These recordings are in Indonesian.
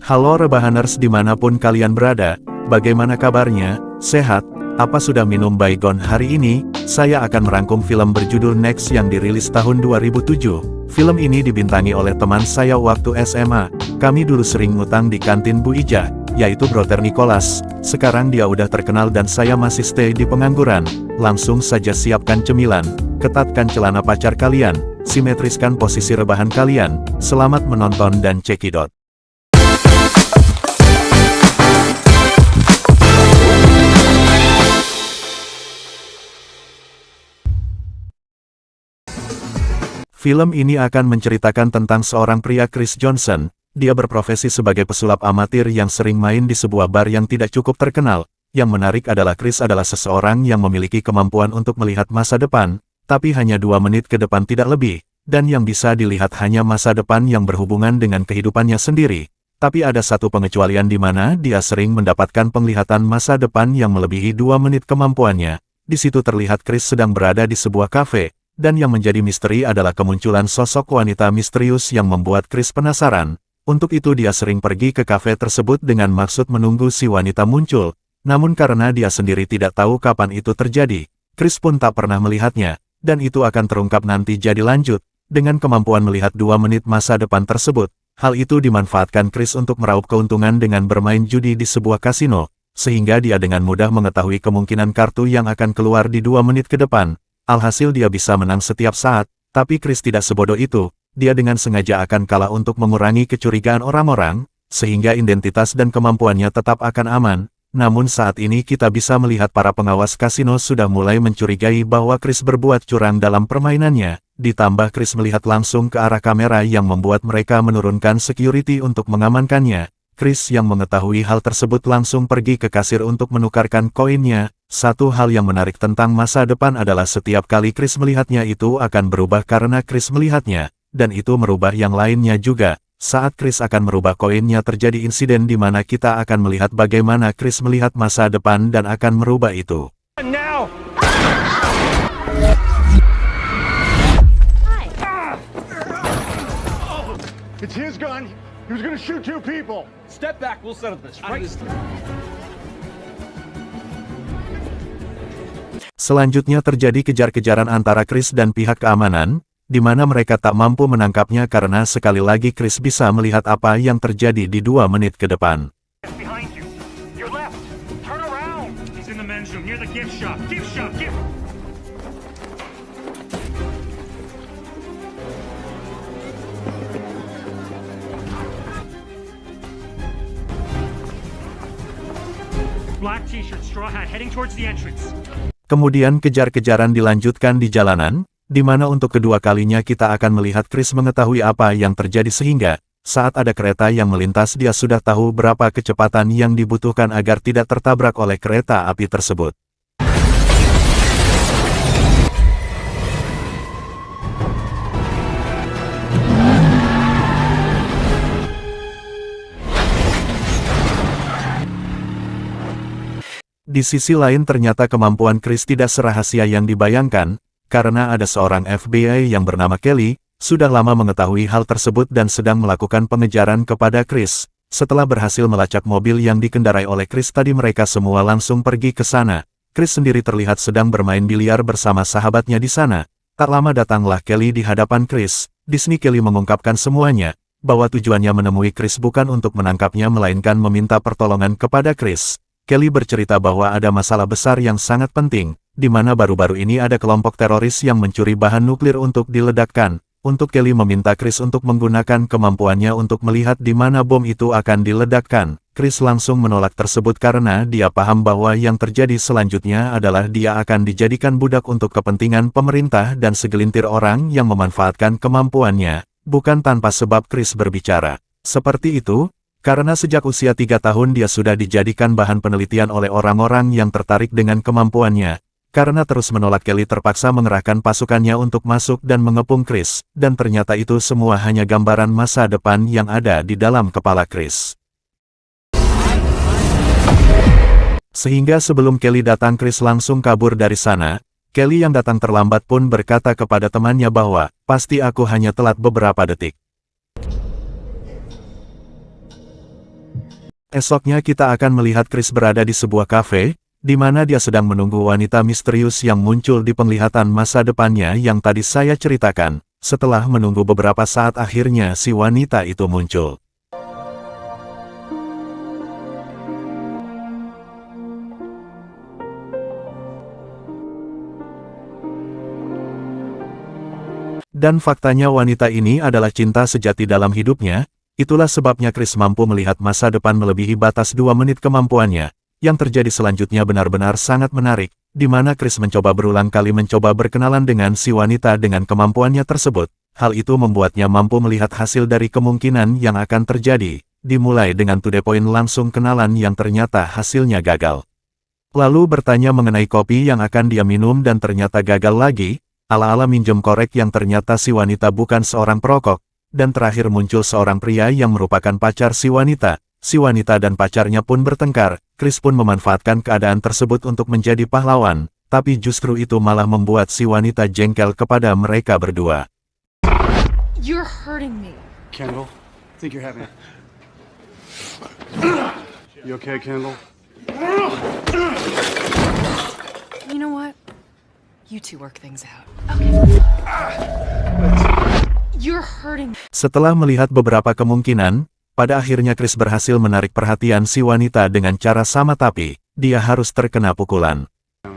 Halo rebahaners dimanapun kalian berada, bagaimana kabarnya, sehat? Apa sudah minum baygon hari ini? Saya akan merangkum film berjudul Next yang dirilis tahun 2007. Film ini dibintangi oleh teman saya waktu SMA. Kami dulu sering ngutang di kantin Bu Ija, yaitu Brother Nicholas. Sekarang dia udah terkenal dan saya masih stay di pengangguran. Langsung saja siapkan cemilan, ketatkan celana pacar kalian, simetriskan posisi rebahan kalian. Selamat menonton dan cekidot. Film ini akan menceritakan tentang seorang pria Chris Johnson. Dia berprofesi sebagai pesulap amatir yang sering main di sebuah bar yang tidak cukup terkenal. Yang menarik adalah Chris adalah seseorang yang memiliki kemampuan untuk melihat masa depan, tapi hanya 2 menit ke depan tidak lebih, dan yang bisa dilihat hanya masa depan yang berhubungan dengan kehidupannya sendiri. Tapi ada satu pengecualian di mana dia sering mendapatkan penglihatan masa depan yang melebihi 2 menit kemampuannya. Di situ terlihat Chris sedang berada di sebuah kafe. Dan yang menjadi misteri adalah kemunculan sosok wanita misterius yang membuat Chris penasaran. Untuk itu dia sering pergi ke kafe tersebut dengan maksud menunggu si wanita muncul. Namun karena dia sendiri tidak tahu kapan itu terjadi, Chris pun tak pernah melihatnya. Dan itu akan terungkap nanti jadi lanjut. Dengan kemampuan melihat 2 menit masa depan tersebut, hal itu dimanfaatkan Chris untuk meraup keuntungan dengan bermain judi di sebuah kasino. Sehingga dia dengan mudah mengetahui kemungkinan kartu yang akan keluar di 2 menit ke depan. Alhasil dia bisa menang setiap saat, tapi Chris tidak sebodoh itu. Dia dengan sengaja akan kalah untuk mengurangi kecurigaan orang-orang, sehingga identitas dan kemampuannya tetap akan aman. Namun saat ini kita bisa melihat para pengawas kasino sudah mulai mencurigai bahwa Chris berbuat curang dalam permainannya. Ditambah Chris melihat langsung ke arah kamera yang membuat mereka menurunkan security untuk mengamankannya. Chris yang mengetahui hal tersebut langsung pergi ke kasir untuk menukarkan koinnya. Satu hal yang menarik tentang masa depan adalah setiap kali Chris melihatnya itu akan berubah karena Chris melihatnya, dan itu merubah yang lainnya juga. Saat Chris akan merubah koinnya terjadi insiden di mana kita akan melihat bagaimana Chris melihat masa depan dan akan merubah itu. Now! It's his gun. He was gonna shoot 2 people. Step back, we'll settle this. Selanjutnya terjadi kejar-kejaran antara Chris dan pihak keamanan, di mana mereka tak mampu menangkapnya karena sekali lagi Chris bisa melihat apa yang terjadi di 2 menit ke depan. Behind you. Your left. Turn around. He's in the men's room near the gift shop. Gift shop. Gift. Black t-shirt, straw hat, heading towards the entrance. Kemudian kejar-kejaran dilanjutkan di jalanan, di mana untuk kedua kalinya kita akan melihat Chris mengetahui apa yang terjadi sehingga, saat ada kereta yang melintas dia sudah tahu berapa kecepatan yang dibutuhkan agar tidak tertabrak oleh kereta api tersebut. Di sisi lain ternyata kemampuan Chris tidak serahasia yang dibayangkan, karena ada seorang FBI yang bernama Kelly, sudah lama mengetahui hal tersebut dan sedang melakukan pengejaran kepada Chris. Setelah berhasil melacak mobil yang dikendarai oleh Chris tadi mereka semua langsung pergi ke sana. Chris sendiri terlihat sedang bermain biliar bersama sahabatnya di sana. Tak lama datanglah Kelly di hadapan Chris. Di sini Kelly mengungkapkan semuanya, bahwa tujuannya menemui Chris bukan untuk menangkapnya melainkan meminta pertolongan kepada Chris. Kelly bercerita bahwa ada masalah besar yang sangat penting, di mana baru-baru ini ada kelompok teroris yang mencuri bahan nuklir untuk diledakkan. Untuk Kelly meminta Chris untuk menggunakan kemampuannya untuk melihat di mana bom itu akan diledakkan. Chris langsung menolak tersebut karena dia paham bahwa yang terjadi selanjutnya adalah dia akan dijadikan budak untuk kepentingan pemerintah dan segelintir orang yang memanfaatkan kemampuannya. Bukan tanpa sebab Chris berbicara seperti itu. Karena sejak usia 3 tahun dia sudah dijadikan bahan penelitian oleh orang-orang yang tertarik dengan kemampuannya. Karena terus menolak Kelly terpaksa mengerahkan pasukannya untuk masuk dan mengepung Chris. Dan ternyata itu semua hanya gambaran masa depan yang ada di dalam kepala Chris. Sehingga sebelum Kelly datang Chris langsung kabur dari sana. Kelly yang datang terlambat pun berkata kepada temannya bahwa, pasti aku hanya telat beberapa detik. Esoknya kita akan melihat Chris berada di sebuah kafe, di mana dia sedang menunggu wanita misterius yang muncul di penglihatan masa depannya yang tadi saya ceritakan. Setelah menunggu beberapa saat akhirnya si wanita itu muncul. Dan faktanya wanita ini adalah cinta sejati dalam hidupnya, itulah sebabnya Chris mampu melihat masa depan melebihi batas 2 menit kemampuannya. Yang terjadi selanjutnya benar-benar sangat menarik, di mana Chris mencoba berulang kali mencoba berkenalan dengan si wanita dengan kemampuannya tersebut. Hal itu membuatnya mampu melihat hasil dari kemungkinan yang akan terjadi, dimulai dengan to the point langsung kenalan yang ternyata hasilnya gagal. Lalu bertanya mengenai kopi yang akan dia minum dan ternyata gagal lagi, ala-ala minjem korek yang ternyata si wanita bukan seorang perokok, dan terakhir muncul seorang pria yang merupakan pacar si wanita. Si wanita dan pacarnya pun bertengkar, Chris pun memanfaatkan keadaan tersebut untuk menjadi pahlawan, tapi justru itu malah membuat si wanita jengkel kepada mereka berdua. You're hurting me. Kendall, I think you're having. You okay, Kendall? You know what? You two work things out. Okay. You're hurting me. Setelah melihat beberapa kemungkinan, pada akhirnya Chris berhasil menarik perhatian si wanita dengan cara sama tapi, dia harus terkena pukulan. Get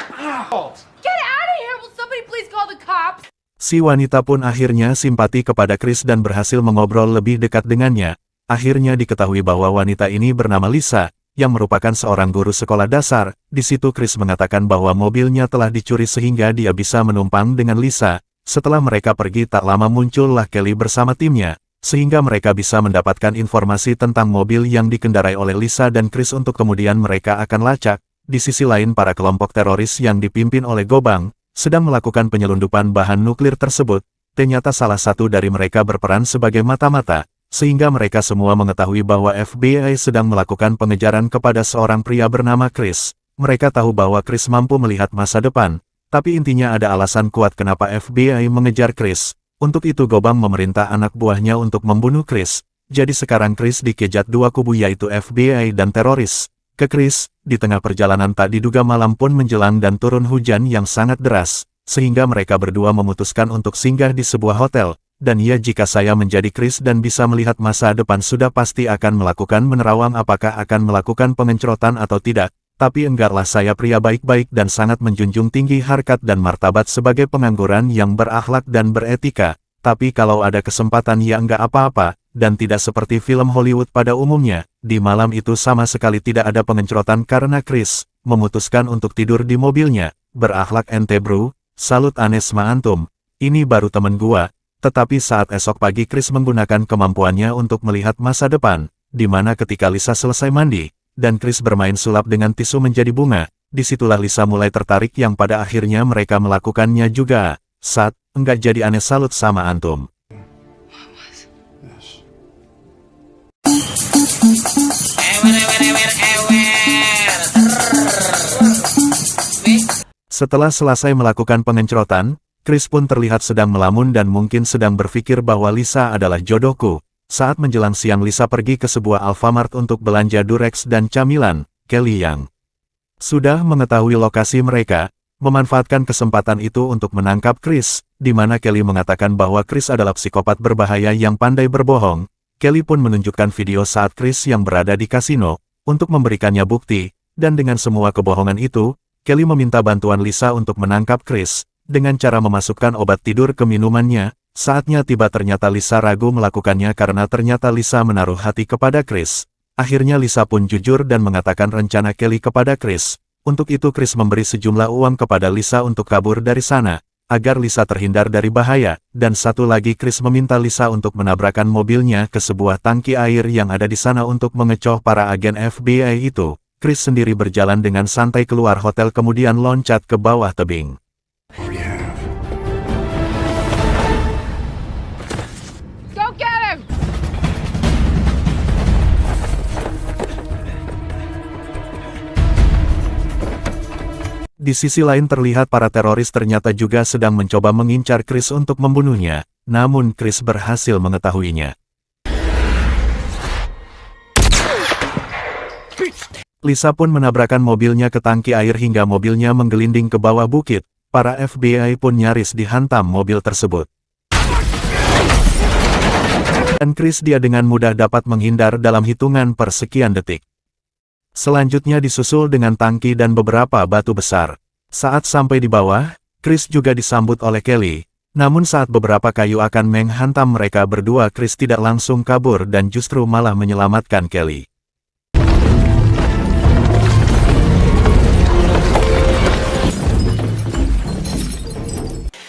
out of here! Will somebody please call the cops? Si wanita pun akhirnya simpati kepada Chris dan berhasil mengobrol lebih dekat dengannya. Akhirnya diketahui bahwa wanita ini bernama Lisa, yang merupakan seorang guru sekolah dasar. Di situ Chris mengatakan bahwa mobilnya telah dicuri sehingga dia bisa menumpang dengan Lisa. Setelah mereka pergi tak lama muncullah Kelly bersama timnya, sehingga mereka bisa mendapatkan informasi tentang mobil yang dikendarai oleh Lisa dan Chris untuk kemudian mereka akan lacak. Di sisi lain para kelompok teroris yang dipimpin oleh Gobang, sedang melakukan penyelundupan bahan nuklir tersebut. Ternyata salah satu dari mereka berperan sebagai mata-mata, sehingga mereka semua mengetahui bahwa FBI sedang melakukan pengejaran kepada seorang pria bernama Chris. Mereka tahu bahwa Chris mampu melihat masa depan, tapi intinya ada alasan kuat kenapa FBI mengejar Chris. Untuk itu Gobang memerintah anak buahnya untuk membunuh Chris. Jadi sekarang Chris dikejar dua kubu yaitu FBI dan teroris. Ke Chris, di tengah perjalanan tak diduga malam pun menjelang dan turun hujan yang sangat deras, sehingga mereka berdua memutuskan untuk singgah di sebuah hotel. Dan ya jika saya menjadi Chris dan bisa melihat masa depan sudah pasti akan melakukan menerawang apakah akan melakukan pengencrotan atau tidak. Tapi enggaklah saya pria baik-baik dan sangat menjunjung tinggi harkat dan martabat sebagai pengangguran yang berakhlak dan beretika. Tapi kalau ada kesempatan ya enggak apa-apa, dan tidak seperti film Hollywood pada umumnya. Di malam itu sama sekali tidak ada pengencrotan karena Chris memutuskan untuk tidur di mobilnya. Berakhlak ente bro, salut Anesma antum. Ini baru temen gua. Tetapi saat esok pagi Chris menggunakan kemampuannya untuk melihat masa depan, di mana ketika Lisa selesai mandi, dan Chris bermain sulap dengan tisu menjadi bunga, disitulah Lisa mulai tertarik yang pada akhirnya mereka melakukannya juga. Sat, enggak jadi aneh salut sama antum. Setelah selesai melakukan pengencrotan, Chris pun terlihat sedang melamun dan mungkin sedang berpikir bahwa Lisa adalah jodohku. Saat menjelang siang Lisa pergi ke sebuah Alfamart untuk belanja Durex dan camilan. Kelly yang sudah mengetahui lokasi mereka, memanfaatkan kesempatan itu untuk menangkap Chris, di mana Kelly mengatakan bahwa Chris adalah psikopat berbahaya yang pandai berbohong. Kelly pun menunjukkan video saat Chris yang berada di kasino, untuk memberikannya bukti, dan dengan semua kebohongan itu, Kelly meminta bantuan Lisa untuk menangkap Chris. Dengan cara memasukkan obat tidur ke minumannya, saatnya tiba ternyata Lisa ragu melakukannya karena ternyata Lisa menaruh hati kepada Chris. Akhirnya Lisa pun jujur dan mengatakan rencana Kelly kepada Chris. Untuk itu Chris memberi sejumlah uang kepada Lisa untuk kabur dari sana, agar Lisa terhindar dari bahaya, dan satu lagi Chris meminta Lisa untuk menabrakkan mobilnya ke sebuah tangki air yang ada di sana untuk mengecoh para agen FBI itu. Chris sendiri berjalan dengan santai keluar hotel kemudian loncat ke bawah tebing. Di sisi lain terlihat para teroris ternyata juga sedang mencoba mengincar Chris untuk membunuhnya, namun Chris berhasil mengetahuinya. Lisa pun menabrakkan mobilnya ke tangki air hingga mobilnya menggelinding ke bawah bukit. Para FBI pun nyaris dihantam mobil tersebut. Dan Chris dia dengan mudah dapat menghindar dalam hitungan persekian detik. Selanjutnya disusul dengan tangki dan beberapa batu besar. Saat sampai di bawah, Chris juga disambut oleh Kelly. Namun saat beberapa kayu akan menghantam mereka berdua, Chris tidak langsung kabur dan justru malah menyelamatkan Kelly.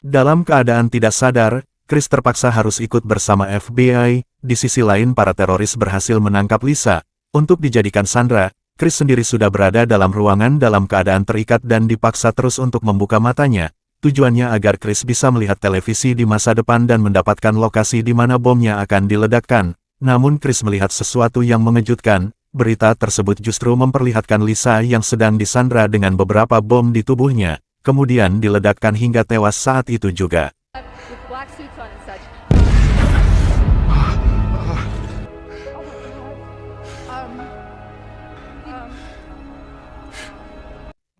Dalam keadaan tidak sadar, Chris terpaksa harus ikut bersama FBI. Di sisi lain para teroris berhasil menangkap Lisa. Untuk dijadikan sandera, Chris sendiri sudah berada dalam ruangan dalam keadaan terikat dan dipaksa terus untuk membuka matanya. Tujuannya agar Chris bisa melihat televisi di masa depan dan mendapatkan lokasi di mana bomnya akan diledakkan. Namun Chris melihat sesuatu yang mengejutkan. Berita tersebut justru memperlihatkan Lisa yang sedang disandera dengan beberapa bom di tubuhnya. Kemudian diledakkan hingga tewas saat itu juga.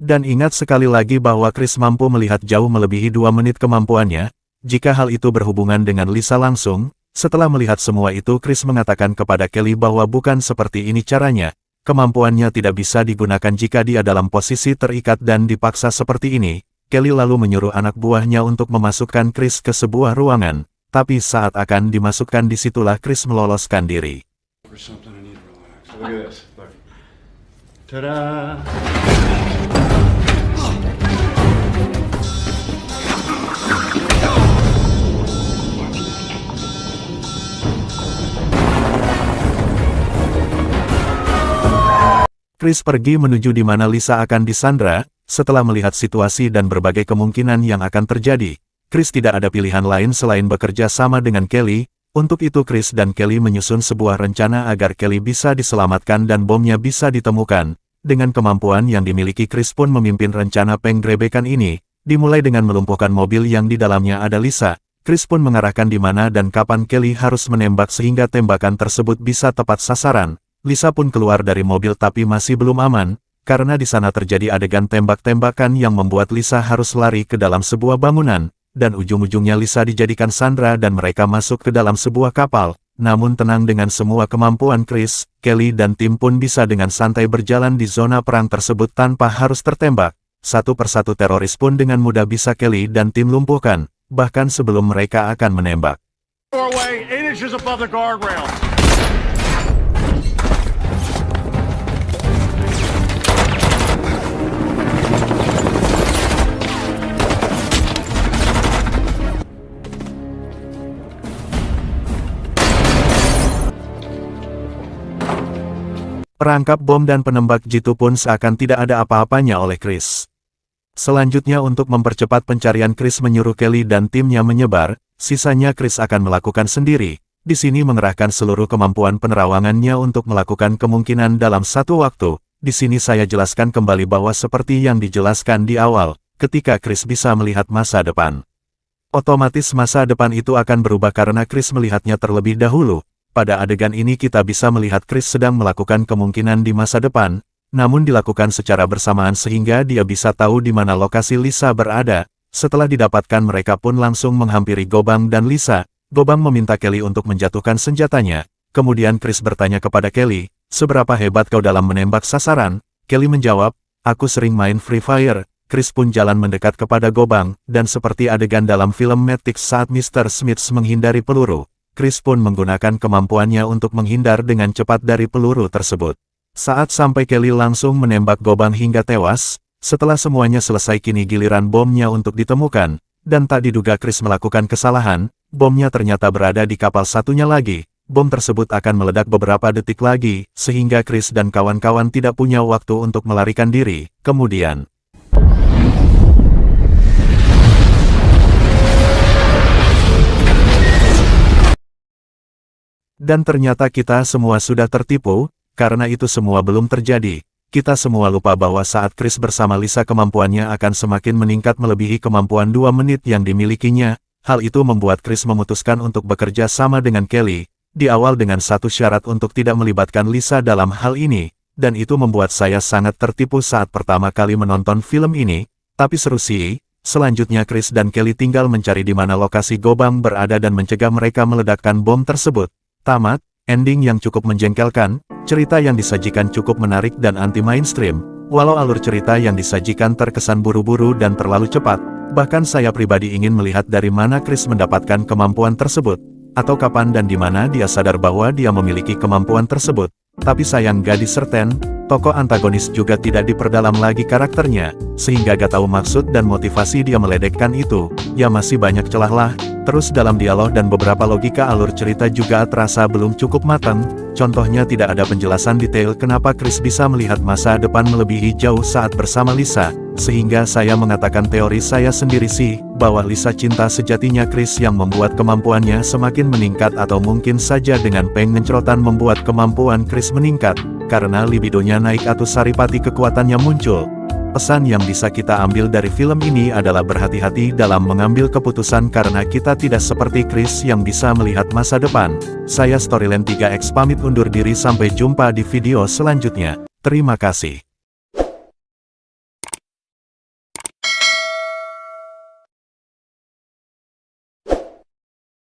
Dan ingat sekali lagi bahwa Chris mampu melihat jauh melebihi 2 menit kemampuannya. Jika hal itu berhubungan dengan Lisa langsung, setelah melihat semua itu Chris mengatakan kepada Kelly bahwa bukan seperti ini caranya. Kemampuannya tidak bisa digunakan jika dia dalam posisi terikat dan dipaksa seperti ini. Kelly lalu menyuruh anak buahnya untuk memasukkan Chris ke sebuah ruangan. Tapi saat akan dimasukkan disitulah Chris meloloskan diri. Look at this. Look. Ta-da! Chris pergi menuju di mana Lisa akan disandera. Setelah melihat situasi dan berbagai kemungkinan yang akan terjadi, Chris tidak ada pilihan lain selain bekerja sama dengan Kelly. Untuk itu Chris dan Kelly menyusun sebuah rencana agar Kelly bisa diselamatkan dan bomnya bisa ditemukan. Dengan kemampuan yang dimiliki, Chris pun memimpin rencana penggerebekan ini. Dimulai dengan melumpuhkan mobil yang di dalamnya ada Lisa. Chris pun mengarahkan di mana dan kapan Kelly harus menembak sehingga tembakan tersebut bisa tepat sasaran. Lisa pun keluar dari mobil tapi masih belum aman. Karena di sana terjadi adegan tembak-tembakan yang membuat Lisa harus lari ke dalam sebuah bangunan, dan ujung-ujungnya Lisa dijadikan sandera dan mereka masuk ke dalam sebuah kapal. Namun tenang, dengan semua kemampuan Chris, Kelly dan tim pun bisa dengan santai berjalan di zona perang tersebut tanpa harus tertembak. Satu persatu teroris pun dengan mudah bisa Kelly dan tim lumpuhkan, bahkan sebelum mereka akan menembak. Doorway, 8 inches above the guardrail. Perangkap bom dan penembak jitu pun seakan tidak ada apa-apanya oleh Chris. Selanjutnya untuk mempercepat pencarian, Chris menyuruh Kelly dan timnya menyebar, sisanya Chris akan melakukan sendiri. Di sini mengerahkan seluruh kemampuan penerawangannya untuk melakukan kemungkinan dalam satu waktu. Di sini saya jelaskan kembali bahwa seperti yang dijelaskan di awal, ketika Chris bisa melihat masa depan, otomatis masa depan itu akan berubah karena Chris melihatnya terlebih dahulu. Pada adegan ini kita bisa melihat Chris sedang melakukan kemungkinan di masa depan, namun dilakukan secara bersamaan sehingga dia bisa tahu di mana lokasi Lisa berada. Setelah didapatkan mereka pun langsung menghampiri Gobang dan Lisa. Gobang meminta Kelly untuk menjatuhkan senjatanya. Kemudian Chris bertanya kepada Kelly, "Seberapa hebat kau dalam menembak sasaran?" Kelly menjawab, "Aku sering main Free Fire." Chris pun jalan mendekat kepada Gobang, dan seperti adegan dalam film Matrix saat Mr. Smith menghindari peluru, Chris pun menggunakan kemampuannya untuk menghindar dengan cepat dari peluru tersebut. Saat sampai Kelly langsung menembak Gobang hingga tewas. Setelah semuanya selesai kini giliran bomnya untuk ditemukan, dan tak diduga Chris melakukan kesalahan, bomnya ternyata berada di kapal satunya lagi. Bom tersebut akan meledak beberapa detik lagi, sehingga Chris dan kawan-kawan tidak punya waktu untuk melarikan diri. Kemudian, dan ternyata kita semua sudah tertipu, karena itu semua belum terjadi. Kita semua lupa bahwa saat Chris bersama Lisa kemampuannya akan semakin meningkat melebihi kemampuan 2 menit yang dimilikinya. Hal itu membuat Chris memutuskan untuk bekerja sama dengan Kelly, di awal dengan satu syarat untuk tidak melibatkan Lisa dalam hal ini. dan itu membuat saya sangat tertipu saat pertama kali menonton film ini, tapi seru sih. Selanjutnya Chris dan Kelly tinggal mencari di mana lokasi Gobang berada dan mencegah mereka meledakkan bom tersebut. Tamat, ending yang cukup menjengkelkan, cerita yang disajikan cukup menarik dan anti-mainstream, walau alur cerita yang disajikan terkesan buru-buru dan terlalu cepat, bahkan saya pribadi ingin melihat dari mana Chris mendapatkan kemampuan tersebut, atau kapan dan di mana dia sadar bahwa dia memiliki kemampuan tersebut. Tapi sayang gak diserten, tokoh antagonis juga tidak diperdalam lagi karakternya, sehingga gak tahu maksud dan motivasi dia meledekkan itu. Ya masih banyak celah lah, terus dalam dialog dan beberapa logika alur cerita juga terasa belum cukup matang. Contohnya tidak ada penjelasan detail kenapa Chris bisa melihat masa depan melebihi jauh saat bersama Lisa, sehingga saya mengatakan teori saya sendiri sih, bahwa Lisa cinta sejatinya Chris yang membuat kemampuannya semakin meningkat atau mungkin saja dengan pengencrotan membuat kemampuan Chris meningkat, karena libidonya naik atau saripati kekuatannya muncul. Pesan yang bisa kita ambil dari film ini adalah berhati-hati dalam mengambil keputusan karena kita tidak seperti Chris yang bisa melihat masa depan. Saya Storyland 3X pamit undur diri sampai jumpa di video selanjutnya. Terima kasih.